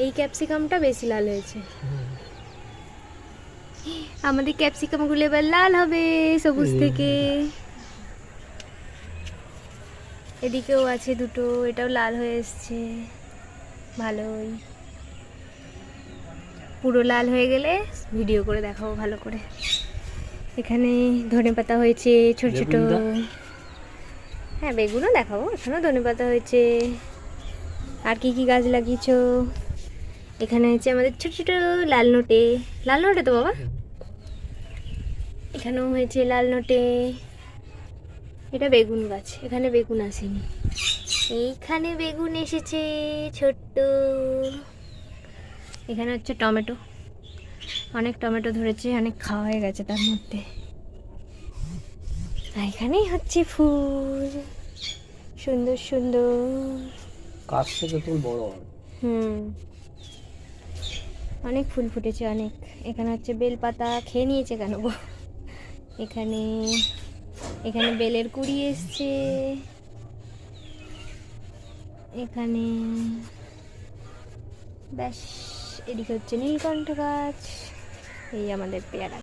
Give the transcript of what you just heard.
এই ক্যাপসিকামটা বেশি লাল হয়েছে। আমাদের ক্যাপসিকামগুলো এবার লাল হবে সবুজ থেকে। এদিকেও আছে দুটো, এটাও লাল হয়ে এসছে ভালোই। পুরো লাল হয়ে গেলে ভিডিও করে দেখাবো ভালো করে। এখানে ধনেপাতা হয়েছে ছোট ছোট। হ্যাঁ বেগুনও দেখাবো, এখানেও ধনেপাতা হয়েছে। আর কি কি গাছ লাগিয়েছো? এখানে হচ্ছে আমাদের ছোট ছোট লাল নোটে। লাল নোটে তো বাবা? এখানেও হয়েছে লাল নোটে। এটা বেগুন গাছ, এখানে বেগুন আসেনি। এইখানে বেগুন এসেছে ছোট্ট। এখানে হচ্ছে টমেটো, অনেক টমেটো ধরেছে, অনেক খাওয়া হয়ে গেছে তার মধ্যে। আর এখানেই হচ্ছে ফুল, সুন্দর সুন্দর। কাছ থেকে ফুল বড় হয়। অনেক ফুল ফুটেছে অনেক। এখানে হচ্ছে বেলপাতা, খেয়ে নিয়েছে কেন গো? এখানে এখানে বেলের কুড়ি এসছে। এখানে ব্যাস, এদিকে হচ্ছে নীলকণ্ঠ গাছ। এই আমাদের পেয়ারা।